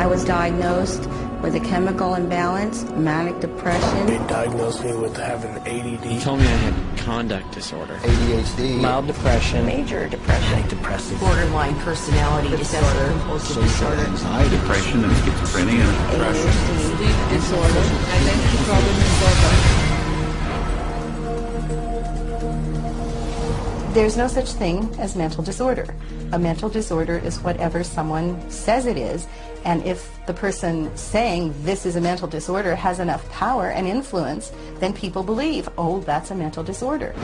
I was diagnosed with a chemical imbalance, manic depression. They diagnosed me with having ADD. They told me I had conduct disorder. ADHD. Mild depression. Major depression. Manic depressive. Borderline personality disorder. Compulsive disorder. Anxiety, depression, and schizophrenia, and depression. Sleep disorder. Identity problem disorder. There's no such thing as mental disorder. A mental disorder is whatever someone says it is, and if the person saying this is a mental disorder has enough power and influence, then people believe, oh, that's a mental disorder.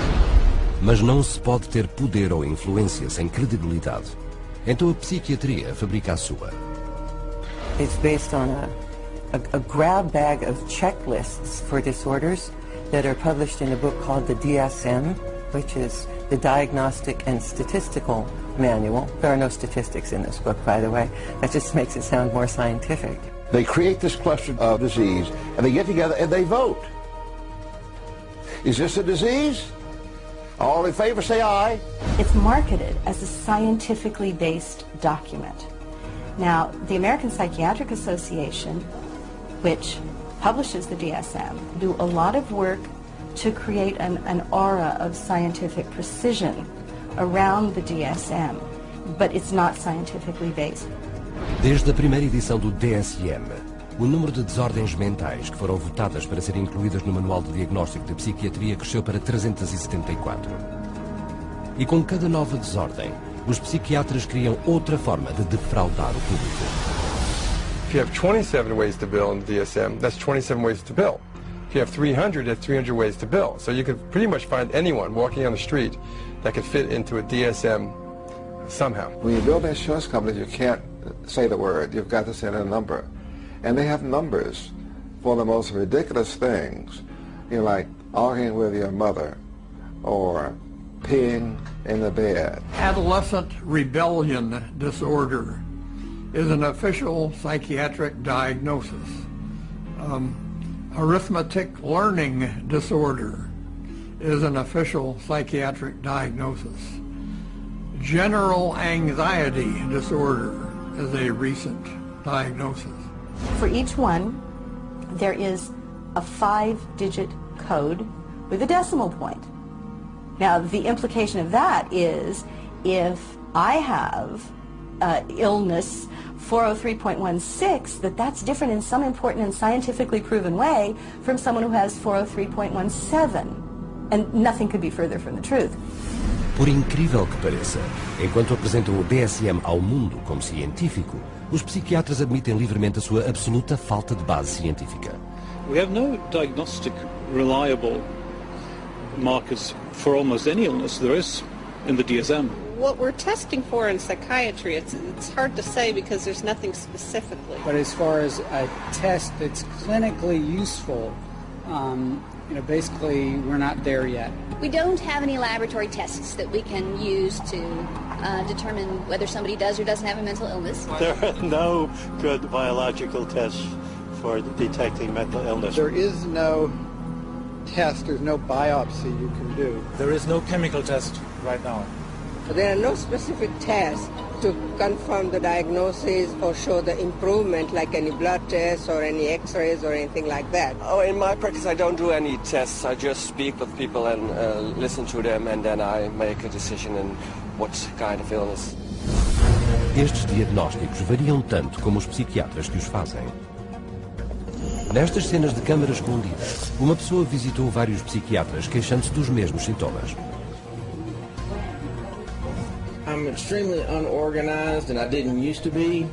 Mas não se pode ter poder ou influência sem credibilidade. Então a psiquiatria fabrica a sua. It's based on a grab bag of checklists for disorders that are published in a book called the DSM, which is the Diagnostic and Statistical Manual. There are no statistics in this book, by the way. That just makes it sound more scientific. They create this cluster of disease, and they get together and they vote. Is this a disease? All in favor, say aye. It's marketed as a scientifically based document. Now, the American Psychiatric Association, which publishes the DSM, do a lot of work to create an aura of scientific precision around the DSM, but it's not scientifically based. Desde a primeira edição do DSM, o número de desordens mentais que foram votadas para serem incluídas no Manual de Diagnóstico de Psiquiatria cresceu para 374. E com cada nova desordem, os psiquiatras criam outra forma de defraudar o público. If you have 27 ways to bill in the DSM, that's 27 ways to bill. If you have 300, that's 300 ways to bill. So you could pretty much find anyone walking on the street that could fit into a DSM somehow. When you build insurance companies, you can't say the word. You've got to say a number. And they have numbers for the most ridiculous things. You know, like arguing with your mother or peeing in the bed. Adolescent rebellion disorder is an official psychiatric diagnosis. Arithmetic learning disorder is an official psychiatric diagnosis. General anxiety disorder is a recent diagnosis. For each one, there is a 5-digit code with a decimal point. Now, the implication of that is if I have illness 403.16, that's different in some important and scientifically proven way from someone who has 403.17. And nothing could be further from the truth. Por incrível que pareça, enquanto apresentam o DSM ao mundo como científico, os psiquiatras admitem livremente a sua absoluta falta de base científica. We have no diagnostic reliable markers for almost any illness there is in the DSM. What we're testing for in psychiatry, it's hard to say because there's nothing specifically. But as far as a test that's clinically useful, basically we're not there yet. We don't have any laboratory tests that we can use to determine whether somebody does or doesn't have a mental illness. There are no good biological tests for detecting mental illness. There is no test, there's no biopsy you can do. There is no chemical test right now. There are no specific tests to confirm the diagnosis or show the improvement, like any blood tests or any x-rays or anything like that. Oh, in my practice I don't do any tests. I just speak with people and listen to them, and then I make a decision in what kind of illness. Estes diagnósticos variam tanto como os psiquiatras que os fazem. Nestas cenas de câmara escondida, uma pessoa visitou vários psiquiatras queixando-se dos mesmos sintomas. I'm extremely unorganized, and I didn't used to be.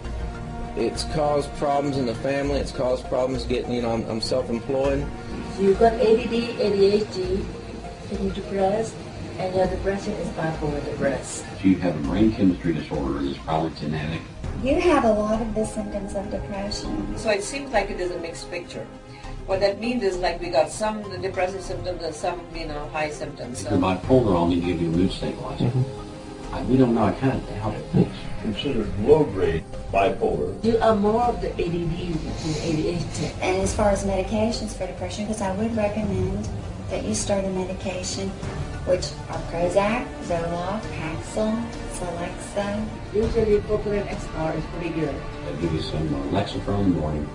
It's caused problems in the family. It's caused problems getting, I'm self-employed. You've got ADD, ADHD, and you're depressed, and your depression is bipolar depressed. If you have a brain chemistry disorder, it's probably genetic. You have a lot of the symptoms of depression. So it seems like it is a mixed picture. What that means is like we got some depressive symptoms and some, high symptoms. If you're bipolar, I'll need to give you a mood stabilizer. We don't know. I kind of doubt it. It's considered low-grade bipolar. You are more of the ADD than ADHD. And as far as medications for depression, because I would recommend that you start a medication, which are Prozac, Zoloft, Paxil, Alexa. Usually Copeland XR is pretty good. I'll give you some Lexapro in the morning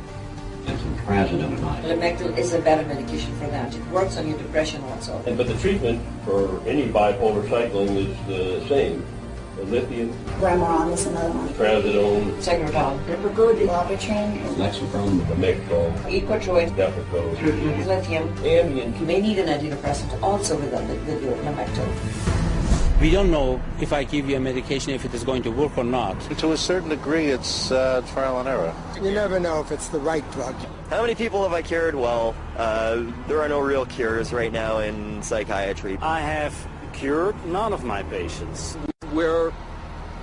and some trazodone at night. Lamictal is a better medication for that. It works on your depression also. But the treatment for any bipolar cycling is the same. The lithium, Remeron is another one. trazodone, Tegretol. Wellbutrin. Lexapro, Lamictal, Equitroid. Depakote, Lithium. Ambien. You may need an antidepressant also with your Lamictal. We don't know if I give you a medication if it is going to work or not. To a certain degree, it's trial and error. You never know if it's the right drug. How many people have I cured? Well, there are no real cures right now in psychiatry. I have cured none of my patients. We're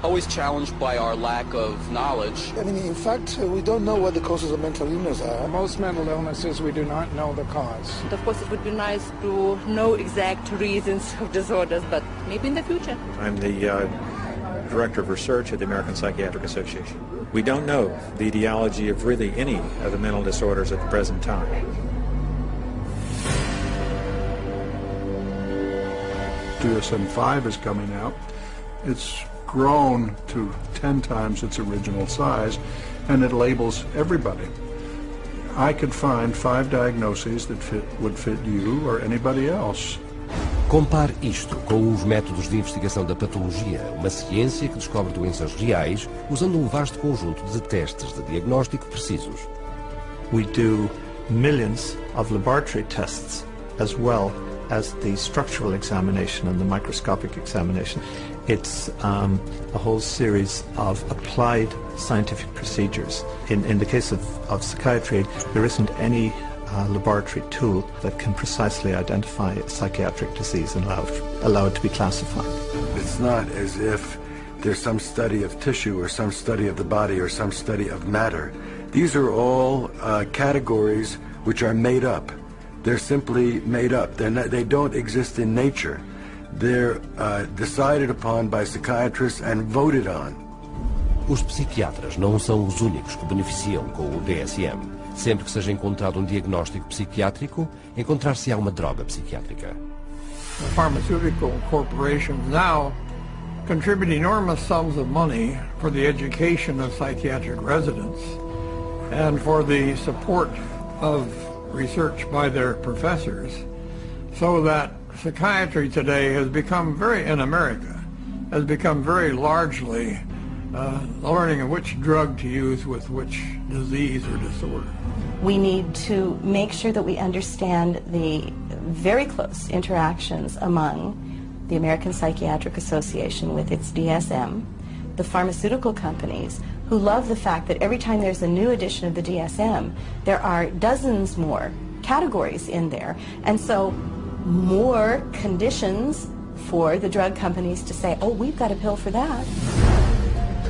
always challenged by our lack of knowledge. I mean, in fact, we don't know what the causes of mental illness are. Most mental illnesses, we do not know the cause. Of course, it would be nice to know exact reasons of disorders, but maybe in the future. I'm the Director of Research at the American Psychiatric Association. We don't know the etiology of really any of the mental disorders at the present time. DSM-5 is coming out. It's grown to 10 times its original size, and it labels everybody. I could find 5 diagnoses that would fit you or anybody else. Compare isto com os métodos de investigação da patologia, uma ciência que descobre doenças reais usando um vasto conjunto de testes de diagnóstico precisos. We do millions of laboratory tests as well as the structural examination and the microscopic examination. It's a whole series of applied scientific procedures. In the case of psychiatry, there isn't any laboratory tool that can precisely identify a psychiatric disease and allow it to be classified. It's not as if there's some study of tissue or some study of the body or some study of matter. These are all categories which are made up. They're simply made up. They don't exist in nature. They're decided upon by psychiatrists and voted on. Os psiquiatras não são os únicos que beneficiam com o DSM. Sempre que seja encontrado um diagnóstico psiquiátrico, encontrar-se-á uma droga psiquiátrica. The pharmaceutical corporations now contribute enormous sums of money for the education of psychiatric residents and for the support of research by their professors, so that psychiatry today has become in America, has become very largely learning which drug to use with which disease or disorder. We need to make sure that we understand the very close interactions among the American Psychiatric Association with its DSM, the pharmaceutical companies, who love the fact that every time there's a new edition of the DSM, there are dozens more categories in there, and so more conditions for the drug companies to say, oh, we've got a pill for that.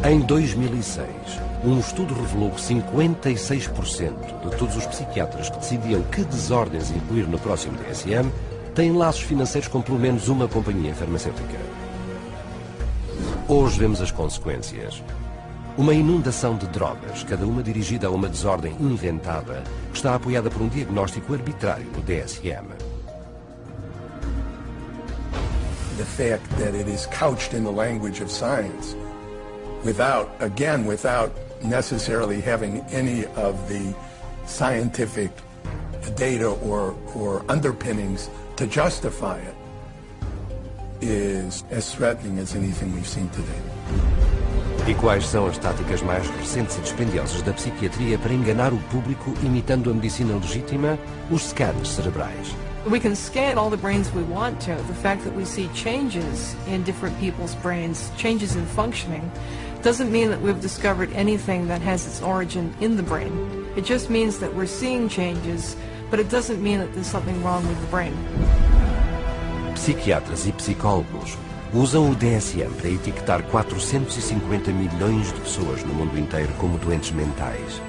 Em 2006, estudo revelou que 56% de todos os psiquiatras que decidiam que desordens incluir no próximo DSM têm laços financeiros com pelo menos uma companhia farmacêutica. Hoje vemos as consequências. Uma inundação de drogas, cada uma dirigida a uma desordem inventada, que está apoiada por um diagnóstico arbitrário no DSM. The fact that it is couched in the language of science, without necessarily having any of the scientific data or underpinnings to justify it, is as threatening as anything we've seen today. E quais são as táticas mais recentes e dispendiosas da psiquiatria para enganar o público imitando a medicina legítima, os scans cerebrais? We can scan all the brains we want to. The fact that we see changes in different people's brains, changes in functioning, doesn't mean that we've discovered anything that has its origin in the brain. It just means that we're seeing changes, but it doesn't mean that there's something wrong with the brain. Psiquiatras e psicólogos usam o DSM para etiquetar 450 milhões de pessoas no mundo inteiro como doentes mentais.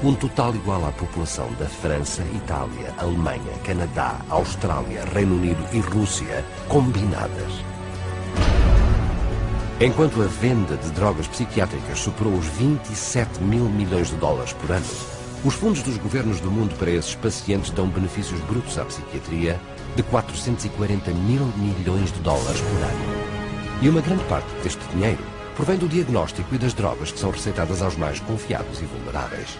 Um total igual à população da França, Itália, Alemanha, Canadá, Austrália, Reino Unido e Rússia combinadas. Enquanto a venda de drogas psiquiátricas superou os 27 mil milhões de dólares por ano, os fundos dos governos do mundo para esses pacientes dão benefícios brutos à psiquiatria de 440 mil milhões de dólares por ano. E uma grande parte deste dinheiro provém do diagnóstico e das drogas que são receitadas aos mais confiados e vulneráveis.